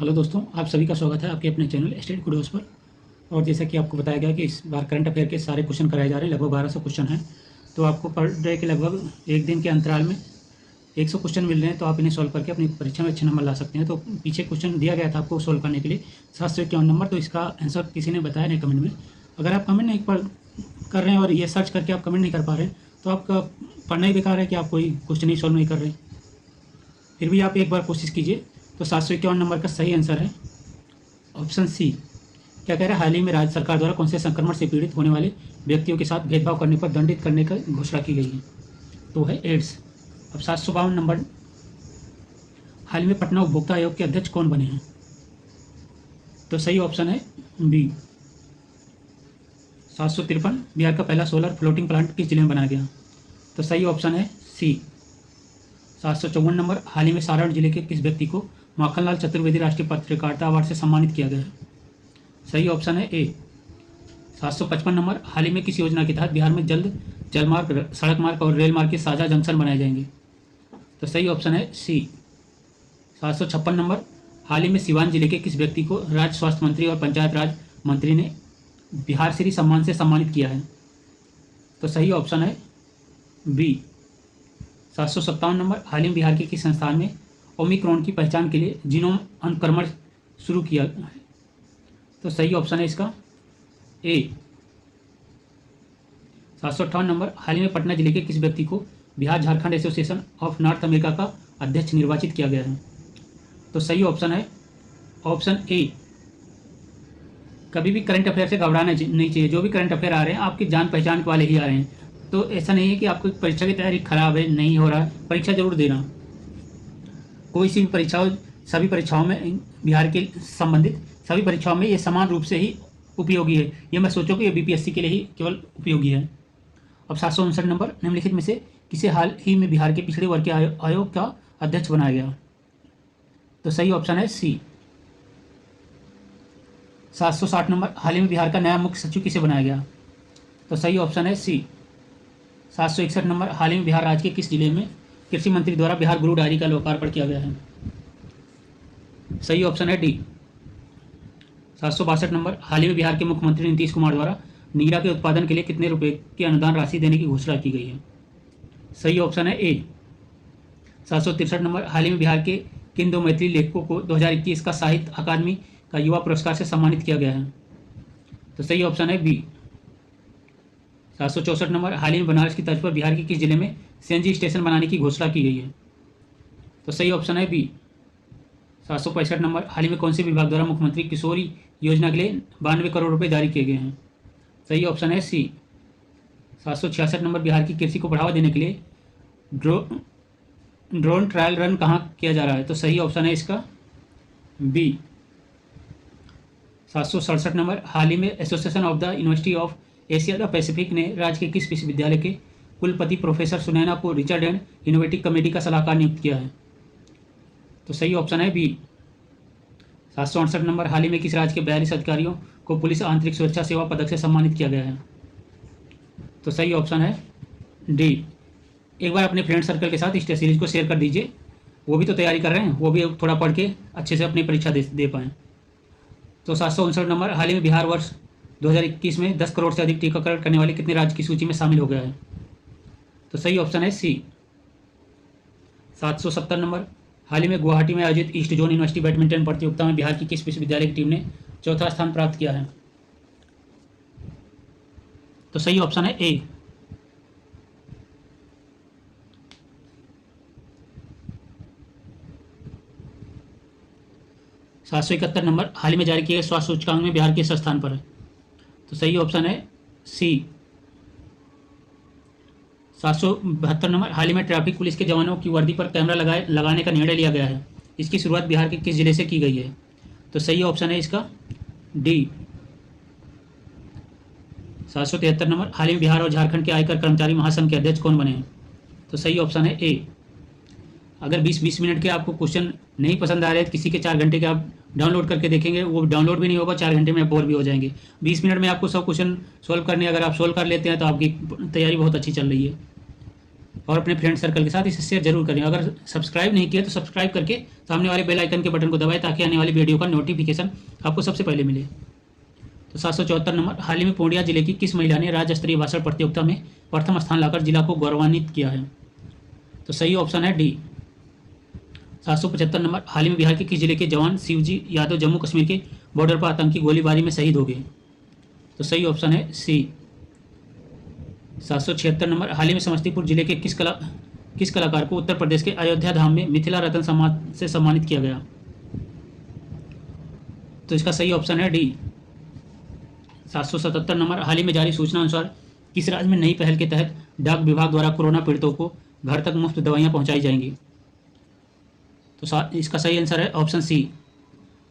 Hello दोस्तों, आप सभी का स्वागत है आपके अपने चैनल स्टेट गुडोस पर। और जैसा कि आपको बताया गया कि इस बार करंट अफेयर के सारे क्वेश्चन कराए जा रहे हैं। लगभग 1200 क्वेश्चन हैं। तो आपको पर डे के लगभग एक दिन के अंतराल में 100 क्वेश्चन मिल रहे हैं। तो आप इन्हें सॉल्व करके अपनी परीक्षा में अच्छे नंबर ला सकते हैं। तो पीछे क्वेश्चन दिया गया था आपको सॉल्व करने के लिए 751 नंबर। तो इसका आंसर किसी ने बताया नहीं कमेंट में। अगर आप कमेंट नहीं कर रहे हैं और ये सर्च करके आप कमेंट नहीं कर पा रहे हैं तो आपका पढ़ना ही बेकार है कि आप कोई क्वेश्चन ही सॉल्व नहीं कर रहे। फिर भी आप एक बार कोशिश कीजिए। तो 751 नंबर का सही आंसर है ऑप्शन सी। क्या कह रहा है, हाल ही में राज्य सरकार द्वारा कौन से संक्रमण से पीड़ित होने वाले व्यक्तियों के साथ भेदभाव करने पर दंडित करने की घोषणा की गई है। तो है एड्स। अब 752 नंबर, हाल ही में पटना उपभोक्ता आयोग के अध्यक्ष कौन बने हैं। तो सही ऑप्शन है बी। 753, बिहार का पहला सोलर फ्लोटिंग प्लांट किस जिले में बनाया गया। तो सही ऑप्शन है सी। 754 नंबर, हाल ही में सारण जिले के किस व्यक्ति को माखनलाल चतुर्वेदी राष्ट्रीय पत्रकारिता अवार्ड से सम्मानित किया गया है। सही ऑप्शन है ए। 755 नंबर, हाल ही में किस योजना के तहत बिहार में जल्द जलमार्ग, सड़क मार्ग और रेल मार्ग के साझा जंक्शन बनाए जाएंगे। तो सही ऑप्शन है सी। 756 नंबर, हाल ही में सिवान जिले के किस व्यक्ति को राज्य स्वास्थ्य मंत्री और पंचायत राज मंत्री ने बिहार श्री सम्मान से सम्मानित किया है। तो सही ऑप्शन है बी। 757 नंबर, हाल ही में बिहार के किस संस्थान में ओमिक्रॉन की पहचान के लिए जीनोम अनुक्रमण शुरू किया है। तो सही ऑप्शन है इसका ए। 758 नंबर, हाल ही में पटना जिले के किस व्यक्ति को Bihar Jharkhand association of north America का अध्यक्ष निर्वाचित किया गया है। तो सही ऑप्शन है ऑप्शन ए। कभी भी करंट अफेयर से घबराना नहीं चाहिए। जो भी करंट अफेयर आ रहे हैं आपकी जान पहचान वाले ही आ रहे हैं। तो ऐसा नहीं है कि आपको परीक्षा की तैयारी खराब है, नहीं हो रहा है, परीक्षा जरूर देना। कोई सी भी परीक्षा हो, सभी परीक्षाओं में बिहार के संबंधित सभी परीक्षाओं में ये समान रूप से ही उपयोगी है। ये मैं सोचूं कि ये बीपीएससी के लिए ही केवल उपयोगी है। अब 759 नंबर, निम्नलिखित में से किसे हाल ही में बिहार के पिछड़े वर्ग के आयोग का अध्यक्ष बनाया गया। तो सही ऑप्शन है सी। 760 नंबर, हाल ही में बिहार का नया मुख्य सचिव किसे बनाया गया। तो सही ऑप्शन है सी। 761 नंबर, हाल ही में बिहार राज्य के किस जिले में कृषि मंत्री द्वारा बिहार गुरु डायरी का लोकार्पण किया गया है। सही ऑप्शन है डी। 762 नंबर, हाल ही में बिहार के मुख्यमंत्री नीतीश कुमार द्वारा नीरा के उत्पादन के लिए कितने रुपए की अनुदान राशि देने की घोषणा की गई है। सही ऑप्शन है ए। 763 नंबर, हाल ही में बिहार के किन दो मैथिली लेखकों को 2021 का साहित्य अकादमी का युवा पुरस्कार से सम्मानित किया गया है। तो सही ऑप्शन है बी। 764 नंबर, हाल ही में बनारस की तर्ज पर बिहार के किस जिले में सीएनजी स्टेशन बनाने की घोषणा की गई है। तो सही ऑप्शन है बी। 765 नंबर, हाल ही में कौन से विभाग द्वारा मुख्यमंत्री किशोरी योजना के लिए 92 करोड़ रुपए जारी किए गए हैं। सही ऑप्शन है सी। 766 नंबर, बिहार की कृषि को बढ़ावा देने के लिए ड्रोन ट्रायल रन कहाँ किया जा रहा है। तो सही ऑप्शन है इसका बी। 767 नंबर, हाल ही में association of the university of Asia the Pacific ने राज्य के किस विश्वविद्यालय के कुलपति प्रोफेसर सुनैना को रिचर्ड एंड इनोवेटिव कमेटी का सलाहकार नियुक्त किया है। तो सही ऑप्शन है बी। 768 नंबर, हाल ही में किस राज्य के 42 अधिकारियों को पुलिस आंतरिक सुरक्षा सेवा पदक से सम्मानित किया गया है। तो सही ऑप्शन है डी। एक बार अपने फ्रेंड सर्कल के साथ इस टेस्ट सीरीज को शेयर कर दीजिए। वो भी तो तैयारी कर रहे हैं, वो भी थोड़ा पढ़ के अच्छे से अपनी परीक्षा दे पाएँ। तो 759 नंबर, हाल ही में बिहार वर्ष 2021 में 10 करोड़ से अधिक टीकाकरण करने वाले कितने राज्य की सूची में शामिल हो गया है। तो सही ऑप्शन है सी। 770 नंबर, हाल ही में गुवाहाटी में आयोजित ईस्ट जोन यूनिवर्सिटी बैडमिंटन प्रतियोगिता में बिहार की किस विश्वविद्यालय की टीम ने चौथा स्थान प्राप्त किया है। तो सही ऑप्शन है ए। 771 नंबर, हाल ही में जारी किए गए स्वास्थ्य सूचकांक में बिहार किस स्थान पर है। तो सही ऑप्शन है सी। 772 नंबर, हाल ही में ट्रैफिक पुलिस के जवानों की वर्दी पर कैमरा लगाने का निर्णय लिया गया है। इसकी शुरुआत बिहार के किस जिले से की गई है। तो सही ऑप्शन है इसका डी। 773 नंबर, हाल ही में बिहार और झारखंड के आयकर कर्मचारी महासंघ के अध्यक्ष कौन बने हैं। तो सही ऑप्शन है ए। अगर 20-20 मिनट के आपको क्वेश्चन नहीं पसंद आ रहे हैं, किसी के 4 घंटे के आप डाउनलोड करके देखेंगे, वो डाउनलोड भी नहीं होगा, 4 घंटे में बोर भी हो जाएंगे। 20 मिनट में आपको सब क्वेश्चन सॉल्व करने, अगर आप सॉल्व कर लेते हैं तो आपकी तैयारी बहुत अच्छी चल रही है। और अपने फ्रेंड सर्कल के साथ इसे शेयर जरूर करें। अगर सब्सक्राइब नहीं किया तो सब्सक्राइब करके सामने वाले बेल आइकन के बटन को दबाएं ताकि आने वाली वीडियो का नोटिफिकेशन आपको सबसे पहले मिले। तो 774 नंबर, हाल ही में पूर्णिया जिले की किस महिला ने राज्य स्तरीय भाषण प्रतियोगिता में प्रथम स्थान लाकर जिला को गौरवान्वित किया है? तो सही ऑप्शन है डी। 775 नंबर, हाल ही में बिहार के किस जिले के जवान शिवजी यादव जम्मू कश्मीर के बॉर्डर पर आतंकी गोलीबारी में शहीद हो गए? तो सही ऑप्शन है सी। 776 नंबर, हाल ही में समस्तीपुर जिले के किस कलाकार को उत्तर प्रदेश के अयोध्या धाम में मिथिला रत्न सम्मान से सम्मानित किया गया? तो इसका सही ऑप्शन है डी। 777 नंबर, हाल ही में जारी सूचना अनुसार किस राज्य में नई पहल के तहत डाक विभाग द्वारा कोरोना पीड़ितों को घर तक मुफ्त दवाइयां पहुंचाई जाएंगी? तो इसका सही आंसर है ऑप्शन सी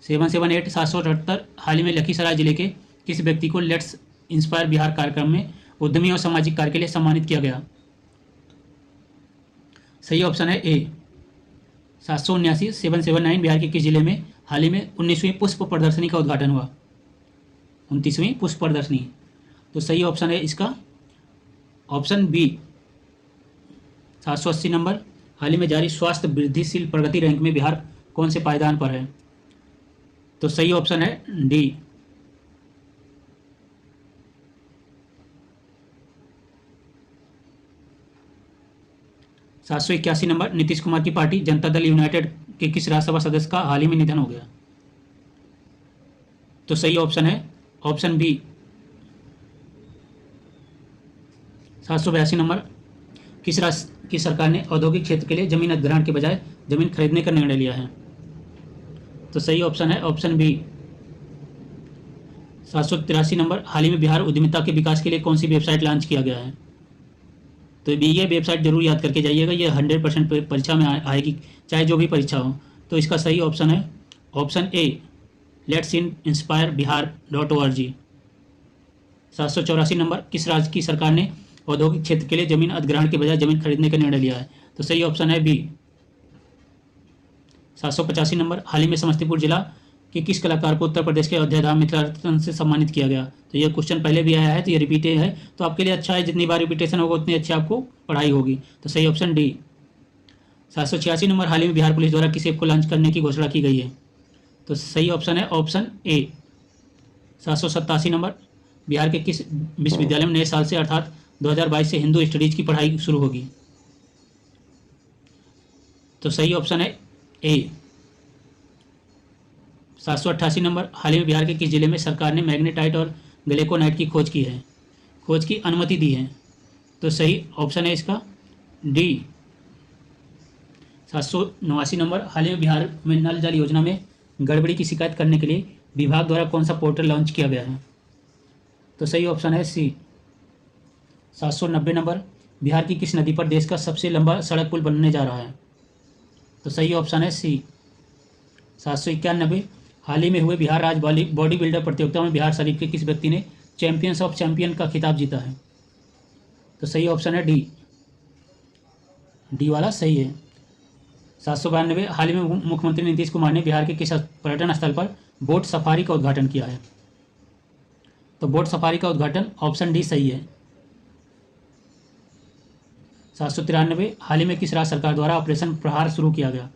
778। 778, हाल ही में लखीसराय जिले के किस व्यक्ति को लेट्स इंस्पायर बिहार कार्यक्रम में उद्यमी और सामाजिक कार्य के लिए सम्मानित किया गया? सही ऑप्शन है ए। 779, 779, बिहार के किस जिले में हाल ही में 19वीं पुष्प प्रदर्शनी का उद्घाटन हुआ? 29वीं पुष्प प्रदर्शनी। तो सही ऑप्शन है इसका ऑप्शन बी। 780 नंबर, हाल ही में जारी स्वास्थ्य वृद्धिशील प्रगति रैंक में बिहार कौन से पायदान पर है? तो सही ऑप्शन है डी। 781 नंबर, नीतीश कुमार की पार्टी जनता दल यूनाइटेड के किस राज्यसभा सदस्य का हाल ही में निधन हो गया? तो सही ऑप्शन है ऑप्शन बी। 782 नंबर, किस राज्य की सरकार ने औद्योगिक क्षेत्र के लिए जमीन अधिग्रहण के बजाय जमीन खरीदने का निर्णय लिया है? तो सही ऑप्शन है ऑप्शन बी। 783 नंबर, हाल ही में बिहार उद्यमिता के विकास के लिए कौन सी वेबसाइट लॉन्च किया गया है? तो ये वेबसाइट जरूर याद करके जाइएगा, ये 100% परीक्षा में आएगी, चाहे जो भी परीक्षा हो। तो इसका सही ऑप्शन है option A, let's inspire Bihar dot org. 784 number, किस राज्य की सरकार ने औद्योगिक क्षेत्र के लिए जमीन अधिग्रहण के बजाय जमीन खरीदने का निर्णय लिया है? तो सही ऑप्शन है बी। 785 नंबर, हाल ही में समस्तीपुर जिला कि किस कलाकार को उत्तर प्रदेश के अयोध्या धाम मिथिला रत्न से सम्मानित किया गया? तो ये क्वेश्चन पहले भी आया है, तो ये रिपीट है, तो आपके लिए अच्छा है, जितनी बार रिपीटेशन होगा उतनी अच्छी आपको पढ़ाई होगी। तो सही ऑप्शन डी। 786 नंबर, हाल ही में बिहार पुलिस द्वारा किस ऐप को लॉन्च करने की घोषणा की गई है? तो सही ऑप्शन है ऑप्शन ए। 787 नंबर, बिहार के किस विश्वविद्यालय में नए साल से अर्थात 2022 से हिंदू स्टडीज की पढ़ाई शुरू होगी? तो सही ऑप्शन है ए। 788 नंबर, हाल ही में बिहार के किस जिले में सरकार ने मैग्नेटाइट और ग्लेकोनाइट की खोज की अनुमति दी है? तो सही ऑप्शन है इसका डी। 789 नंबर, हाल ही में बिहार में नल जल योजना में गड़बड़ी की शिकायत करने के लिए विभाग द्वारा कौन सा पोर्टल लॉन्च किया गया है? तो सही ऑप्शन है सी। 790 नंबर, बिहार की किस नदी पर देश का सबसे लंबा सड़क पुल बनने जा रहा है? तो सही ऑप्शन है सी। 791, हाल ही में हुए बिहार राज्य बॉडी बिल्डर प्रतियोगिता में बिहार शरीफ के किस व्यक्ति ने चैंपियंस ऑफ चैंपियन का खिताब जीता है? तो सही ऑप्शन है डी। डी वाला सही है। 792, हाल ही में मुख्यमंत्री नीतीश कुमार ने बिहार के किस पर्यटन स्थल पर बोट सफारी का उद्घाटन किया है? तो बोट सफारी का उद्घाटन ऑप्शन डी सही है। 793, हाल ही में किस राज्य सरकार द्वारा ऑपरेशन प्रहार शुरू किया गया?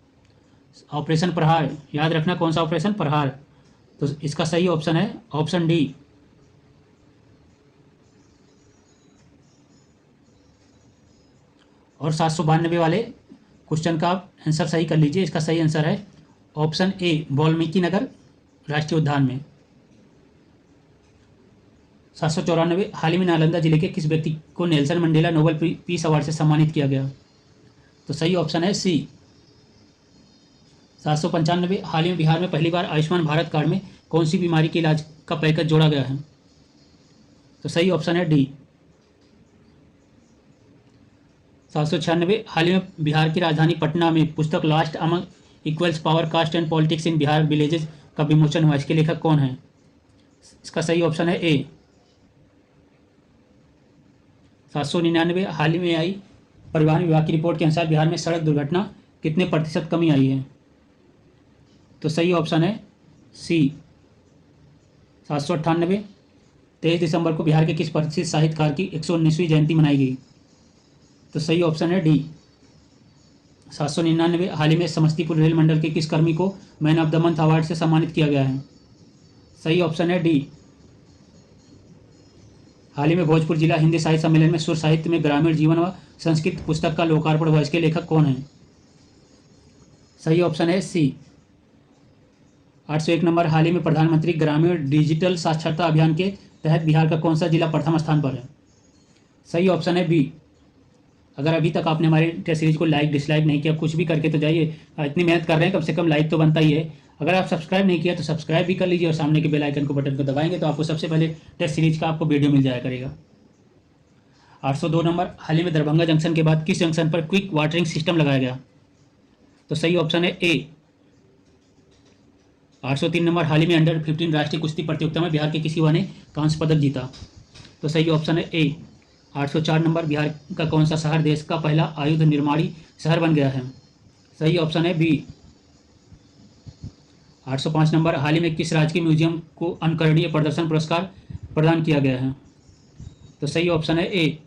ऑपरेशन प्रहार, याद रखना कौन सा ऑपरेशन प्रहार। तो इसका सही ऑप्शन है ऑप्शन डी। और 792 वाले क्वेश्चन का आंसर सही कर लीजिए, इसका सही आंसर है ऑप्शन ए, वाल्मीकि नगर राष्ट्रीय उद्यान में। 794, हाल ही में नालंदा जिले के किस व्यक्ति को Nelson Mandela Nobel peace award से सम्मानित किया गया? तो सही ऑप्शन है सी। 795, हाल ही में बिहार में पहली बार आयुष्मान भारत कार्ड में कौन सी बीमारी के इलाज का पैकेज जोड़ा गया है? तो सही ऑप्शन है डी। 796, हाल ही में बिहार की राजधानी पटना में पुस्तक last among equals power caste and politics in Bihar villages का विमोचन हुआ, इसके लेखक कौन है? इसका सही ऑप्शन है ए। 799, हाल ही में आई परिवहन विभाग की रिपोर्ट के अनुसार बिहार में सड़क दुर्घटना कितने प्रतिशत कमी आई है? तो सही ऑप्शन है सी। 798, 23 दिसंबर को बिहार के किस प्रसिद्ध साहित्यकार की 119वीं जयंती मनाई गई? तो सही ऑप्शन है डी। 799, हाल ही में समस्तीपुर रेल मंडल के किस कर्मी को man of the month award से सम्मानित किया गया है? सही ऑप्शन है डी। हाल ही में भोजपुर जिला हिंदी साहित्य सम्मेलन में सुर साहित्य में ग्रामीण जीवन व संस्कृत पुस्तक का लोकार्पण हुआ, इसके लेखक कौन है? सही ऑप्शन है सी। 801 नंबर, हाल ही में प्रधानमंत्री ग्रामीण डिजिटल साक्षरता अभियान के तहत बिहार का कौन सा जिला प्रथम स्थान पर है? सही ऑप्शन है बी। अगर अभी तक आपने हमारे टेस्ट सीरीज को लाइक डिसलाइक नहीं किया, कुछ भी करके तो जाइए, इतनी मेहनत कर रहे हैं, कम से कम लाइक तो बनता ही है। अगर आप सब्सक्राइब नहीं किया तो सब्सक्राइब भी कर लीजिए और सामने के बेल आइकन को बटन को दबाएंगे तो आपको सबसे पहले टेस्ट सीरीज का आपको वीडियो मिल जाया करेगा। 802 नंबर, हाल ही में दरभंगा जंक्शन के बाद किस जंक्शन पर क्विक वाटरिंग सिस्टम लगाया गया? तो सही ऑप्शन है ए। 803 नंबर, हाल ही में अंडर 15 राष्ट्रीय कुश्ती प्रतियोगिता में बिहार के किस युवा ने कांस्य पदक जीता? तो सही ऑप्शन है ए। 804 नंबर, बिहार का कौन सा शहर देश का पहला आयुध निर्माणी शहर बन गया है? सही ऑप्शन है बी। 805 नंबर, हाल ही में किस राज्य के म्यूजियम को अनुकरणीय प्रदर्शन पुरस्कार प्रदान किया गया है? तो सही ऑप्शन है ए।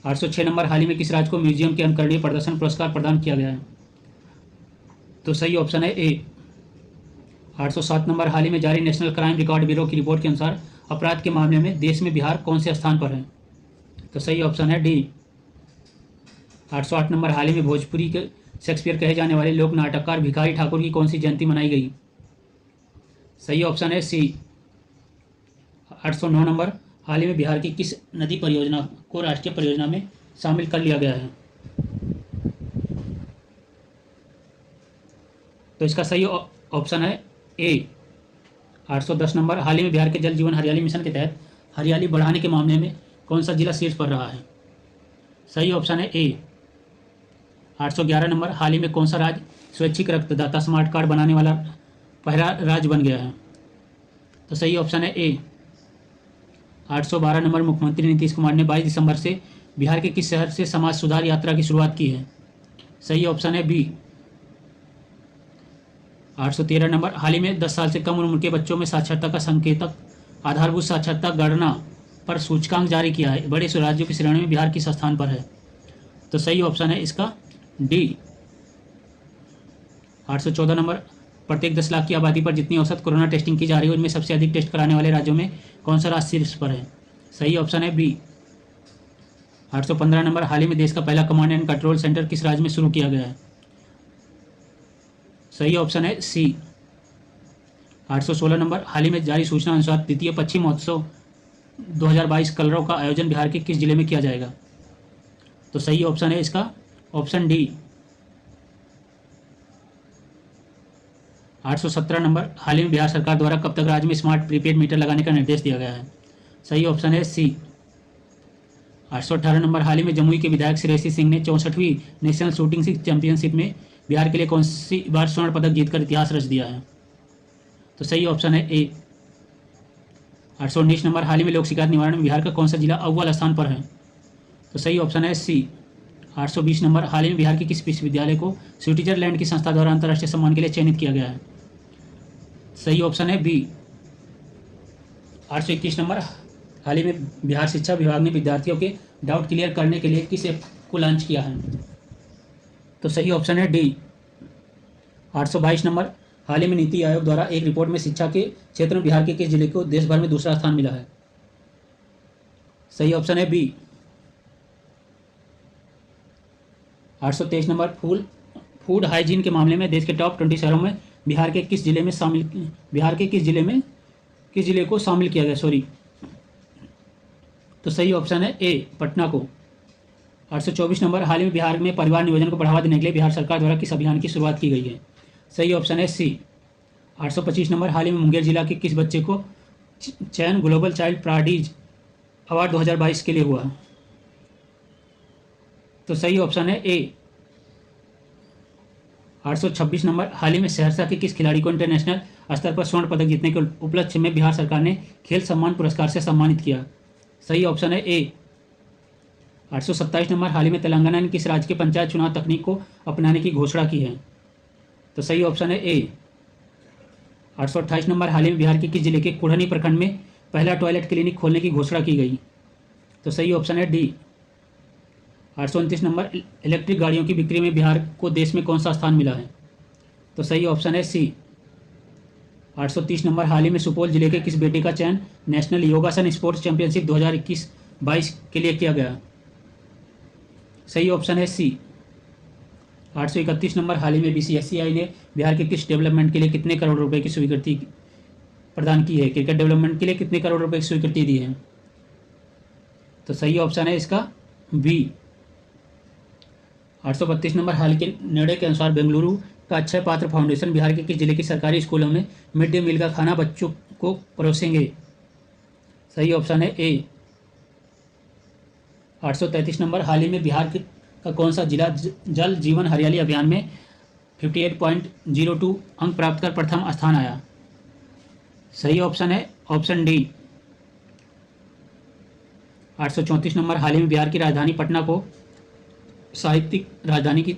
806 नंबर, हाल ही में किस राज्य को म्यूजियम के अनुकरणीय प्रदर्शन पुरस्कार प्रदान किया गया है? तो सही ऑप्शन है ए। 807 नंबर, हाल ही में जारी नेशनल क्राइम रिकॉर्ड ब्यूरो की रिपोर्ट के अनुसार अपराध के मामले में देश में बिहार कौन से स्थान पर है? तो सही ऑप्शन है डी। 808 नंबर, हाल ही में भोजपुरी के शेक्सपियर कहे जाने वाले लोक नाटककार भिखारी ठाकुर की कौन सी जयंती मनाई गई? सही ऑप्शन है सी। 809 नंबर, हाल ही में बिहार की किस नदी परियोजना को राष्ट्रीय परियोजना में शामिल कर लिया गया है? तो इसका सही ऑप्शन है ए। 810 नंबर, हाल ही में बिहार के जल जीवन हरियाली मिशन के तहत हरियाली बढ़ाने के मामले में कौन सा जिला शीर्ष पर रहा है? सही ऑप्शन है ए। 811 नंबर, हाल ही में कौन सा राज्य स्वैच्छिक रक्तदाता स्मार्ट कार्ड बनाने वाला पहला राज्य बन गया है? तो सही ऑप्शन है ए। 812 नंबर, मुख्यमंत्री नीतीश कुमार ने 22 दिसंबर से बिहार के किस शहर से समाज सुधार यात्रा की शुरुआत की है? सही ऑप्शन है बी। 813 नंबर, हाल ही में 10 साल से कम उम्र के बच्चों में साक्षरता का संकेतक आधारभूत साक्षरता गणना पर सूचकांक जारी किया है, बड़े राज्यों की श्रेणी में बिहार किस स्थान पर है? तो सही ऑप्शन है इसका डी। 814 नंबर, प्रत्येक 10 लाख की आबादी पर जितनी औसत कोरोना टेस्टिंग की जा रही है उनमें सबसे अधिक टेस्ट कराने वाले राज्यों में कौन सा राज्य शीर्ष पर है? सही ऑप्शन है बी। 815 नंबर, हाल ही में देश का पहला कमांड एंड कंट्रोल सेंटर किस राज्य में शुरू किया गया है? सही ऑप्शन है सी। 816 नंबर, हाल ही में जारी सूचना अनुसार द्वितीय पश्चिम महोत्सव 2022 कलरव का आयोजन बिहार के किस जिले में किया जाएगा? तो सही ऑप्शन है इसका ऑप्शन डी। 817 नंबर, हाल ही में बिहार सरकार द्वारा कब तक राज्य में स्मार्ट प्रीपेड मीटर लगाने का निर्देश दिया गया है? सही ऑप्शन है सी। 818 नंबर, हाल ही में जमुई के विधायक श्रेयसी सिंह ने 64वीं नेशनल शूटिंग चैंपियनशिप में बिहार के लिए कौन सी बार स्वर्ण पदक जीतकर इतिहास रच दिया है? तो सही ऑप्शन है ए। 819 नंबर, हाल ही में लोक शिकायत निवारण में बिहार का कौन सा जिला अव्वल स्थान पर है? तो सही ऑप्शन है सी। 820 नंबर, हाल ही में बिहार के किस विश्वविद्यालय को स्विट्जरलैंड की संस्था द्वारा अंतर्राष्ट्रीय सम्मान के लिए चयनित किया गया है? सही ऑप्शन है बी। 821 नंबर, हाल ही में बिहार शिक्षा विभाग ने विद्यार्थियों के डाउट क्लियर करने के लिए किस ऐप को लॉन्च किया है? तो सही ऑप्शन है डी। 822 नंबर, हाल ही में नीति आयोग द्वारा एक रिपोर्ट में शिक्षा के क्षेत्र में बिहार के किस जिले को देश भर में दूसरा स्थान मिला है? सही ऑप्शन है बी। 823 नंबर, फूड हाइजीन के मामले में देश के टॉप 20 शहरों में बिहार के किस जिले को शामिल किया गया? तो सही ऑप्शन है ए, पटना को। 824 नंबर, हाल ही में बिहार में परिवार नियोजन को बढ़ावा देने के लिए बिहार सरकार द्वारा किस अभियान की शुरुआत की गई है? सही ऑप्शन है सी। 825 नंबर, हाल ही में मुंगेर जिला के किस बच्चे को चयन ग्लोबल चाइल्ड प्राडीज अवार्ड 2022 के लिए हुआ? तो सही ऑप्शन है ए। 826 नंबर, हाल ही में सहरसा के किस खिलाड़ी को इंटरनेशनल स्तर पर स्वर्ण पदक जीतने के उपलक्ष्य में बिहार सरकार ने खेल सम्मान पुरस्कार से सम्मानित किया? सही ऑप्शन है ए। 827 नंबर, हाल ही में तेलंगाना ने किस राज्य के पंचायत चुनाव तकनीक को अपनाने की घोषणा की है? तो सही ऑप्शन है ए। 828 नंबर, हाल ही में बिहार के किस जिले के कुढ़नी प्रखंड में पहला टॉयलेट क्लिनिक खोलने की घोषणा की गई? तो सही ऑप्शन है डी। 829 नंबर, इलेक्ट्रिक गाड़ियों की बिक्री में बिहार को देश में कौन सा स्थान मिला है? तो सही ऑप्शन है सी। 830 नंबर, हाल ही में सुपौल जिले के किस बेटे का चयन नेशनल योगासन स्पोर्ट्स चैंपियनशिप 2021-22 के लिए किया गया? सही ऑप्शन है सी। 831 नंबर, हाल ही में BCCI ने बिहार के किस डेवलपमेंट के लिए कितने करोड़ रुपए की स्वीकृति प्रदान की है? क्रिकेट डेवलपमेंट के लिए कितने करोड़ रुपए की स्वीकृति दी है? तो सही ऑप्शन है इसका बी। 832 नंबर, हाल के निर्णय के अनुसार बेंगलुरु का अक्षय पात्र फाउंडेशन बिहार के किस जिले के सरकारी स्कूलों में मिड डे मील का खाना बच्चों को परोसेंगे? सही ऑप्शन है ए। 833 नंबर, हाल ही में बिहार का कौन सा जिला जल जीवन हरियाली अभियान में 58.02 अंक प्राप्त कर प्रथम स्थान आया? सही ऑप्शन है ऑप्शन डी। 834 नंबर, हाल ही में बिहार की राजधानी पटना को साहित्यिक राजधानी की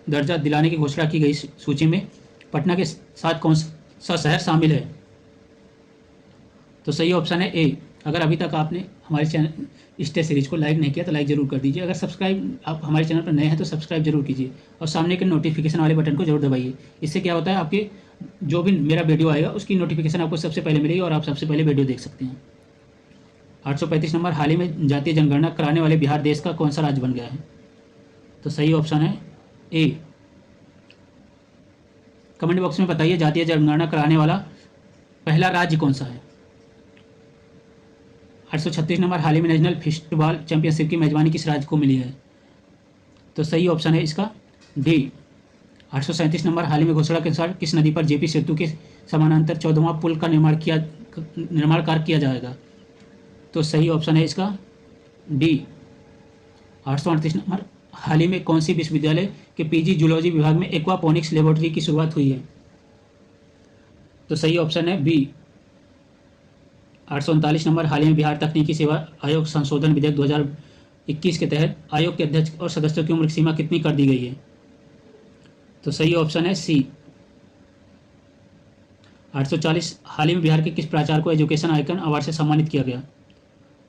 दर्जा दिलाने की घोषणा की गई सूची में पटना के साथ कौन सा शहर शामिल है? तो सही ऑप्शन है ए। अगर अभी तक आपने हमारे चैनल इस सीरीज को लाइक नहीं किया तो लाइक जरूर कर दीजिए। अगर सब्सक्राइब आप हमारे चैनल पर नए हैं तो सब्सक्राइब जरूर कीजिए और सामने के नोटिफिकेशन वाले बटन को जरूर दबाइए। इससे क्या होता है, आपके जो भी मेरा वीडियो आएगा उसकी नोटिफिकेशन आपको सबसे पहले मिलेगी और आप सबसे पहले वीडियो देख सकते हैं। 835 नंबर, हाल ही में जातीय जनगणना कराने वाले बिहार देश का कौन सा राज्य बन गया है? तो सही ऑप्शन है ए। कमेंट बॉक्स में बताइए जातीय जनगणना कराने वाला पहला राज्य कौन सा है? 836 नंबर, हाल ही में नेशनल फुटबॉल चैंपियनशिप की मेजबानी किस राज्य को मिली है? तो सही ऑप्शन है इसका डी। 837 नंबर, हाल ही में घोषणा के अनुसार किस नदी पर जेपी सेतु के समानांतर 14वां पुल का निर्माण कार्य किया जाएगा? तो सही ऑप्शन है इसका डी। 838 नंबर, हाल ही में कौन सी विश्वविद्यालय के पीजी जूलॉजी विभाग में एक्वापोनिक्स लेबोरेटरी की शुरुआत हुई है? तो सही ऑप्शन है बी। 839 नंबर, हाल ही में बिहार तकनीकी सेवा आयोग संशोधन विधेयक 2021 के तहत आयोग के अध्यक्ष और सदस्यों की उम्र सीमा कितनी कर दी गई है? तो सही ऑप्शन है सी। 840, हाल ही में बिहार के किस प्राचार्य को एजुकेशन आइकन अवार्ड से सम्मानित किया गया?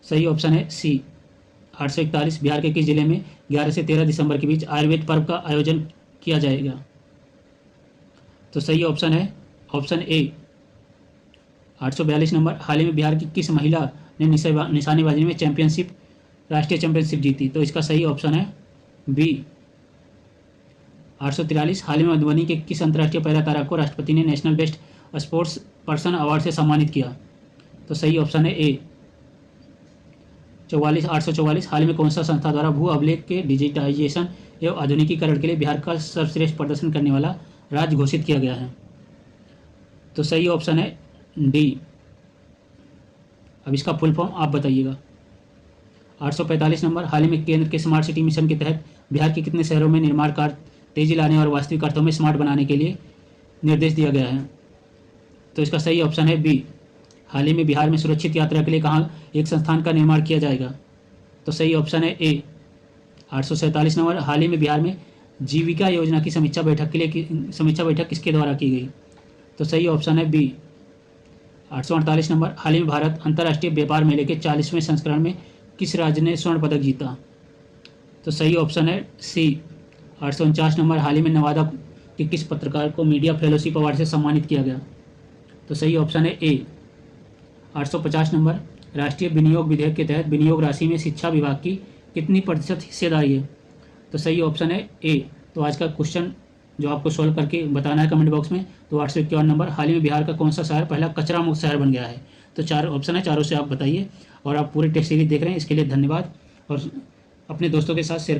सही ऑप्शन है सी। 841, बिहार के किस जिले में 11 से 13 दिसंबर के बीच आयुर्वेद पर्व का आयोजन किया जाएगा? तो सही ऑप्शन है ऑप्शन ए। 842 नंबर, हाल ही में बिहार की किस महिला ने निशानेबाजी में राष्ट्रीय चैंपियनशिप जीती? तो इसका सही ऑप्शन है बी। 843, हाल ही में मधुबनी के किस अंतर्राष्ट्रीय पैरा तारा को राष्ट्रपति ने national best sports person award से सम्मानित किया? तो सही ऑप्शन है ए। 844, हाल ही में कौन सा संस्था द्वारा भू अभिलेख के डिजिटाइजेशन एवं आधुनिकीकरण के लिए बिहार का सर्वश्रेष्ठ प्रदर्शन करने वाला राज्य घोषित किया गया है? तो सही ऑप्शन है डी। अब इसका फुल फॉर्म आप बताइएगा। 845 नंबर, हाल ही में केंद्र के स्मार्ट सिटी मिशन के तहत बिहार के कितने शहरों में निर्माण कार्य तेजी लाने और वास्तविक अर्थों में स्मार्ट बनाने के लिए निर्देश दिया गया है? तो इसका सही ऑप्शन है बी। हाल ही में बिहार में सुरक्षित यात्रा के लिए कहाँ एक संस्थान का निर्माण किया जाएगा? तो सही ऑप्शन है ए। 847 नंबर, हाल ही में बिहार में जीविका योजना की समीक्षा बैठक किसके द्वारा की गई? तो सही ऑप्शन है बी। 848 नंबर, हाल ही में भारत अंतर्राष्ट्रीय व्यापार मेले के 40वें संस्करण में किस राज्य ने स्वर्ण पदक जीता? तो सही ऑप्शन है सी। 849 नंबर, हाल ही में नवादा के किस पत्रकार को मीडिया फेलोशिप अवार्ड से सम्मानित किया गया? तो सही ऑप्शन है ए। 850 नंबर, राष्ट्रीय विनियोग विधेयक के तहत विनियोग राशि में शिक्षा विभाग की कितनी प्रतिशत हिस्सेदारी है? तो सही ऑप्शन है ए। तो आज का क्वेश्चन जो आपको सॉल्व करके बताना है कमेंट बॉक्स में। तो 851 नंबर, हाल ही में बिहार का कौन सा शहर पहला कचरा मुक्त शहर बन गया है? तो 4 ऑप्शन है, चारों से आप बताइए। और आप पूरे टेस्ट सीरीज देख रहे हैं इसके लिए धन्यवाद और अपने दोस्तों के साथ शेयर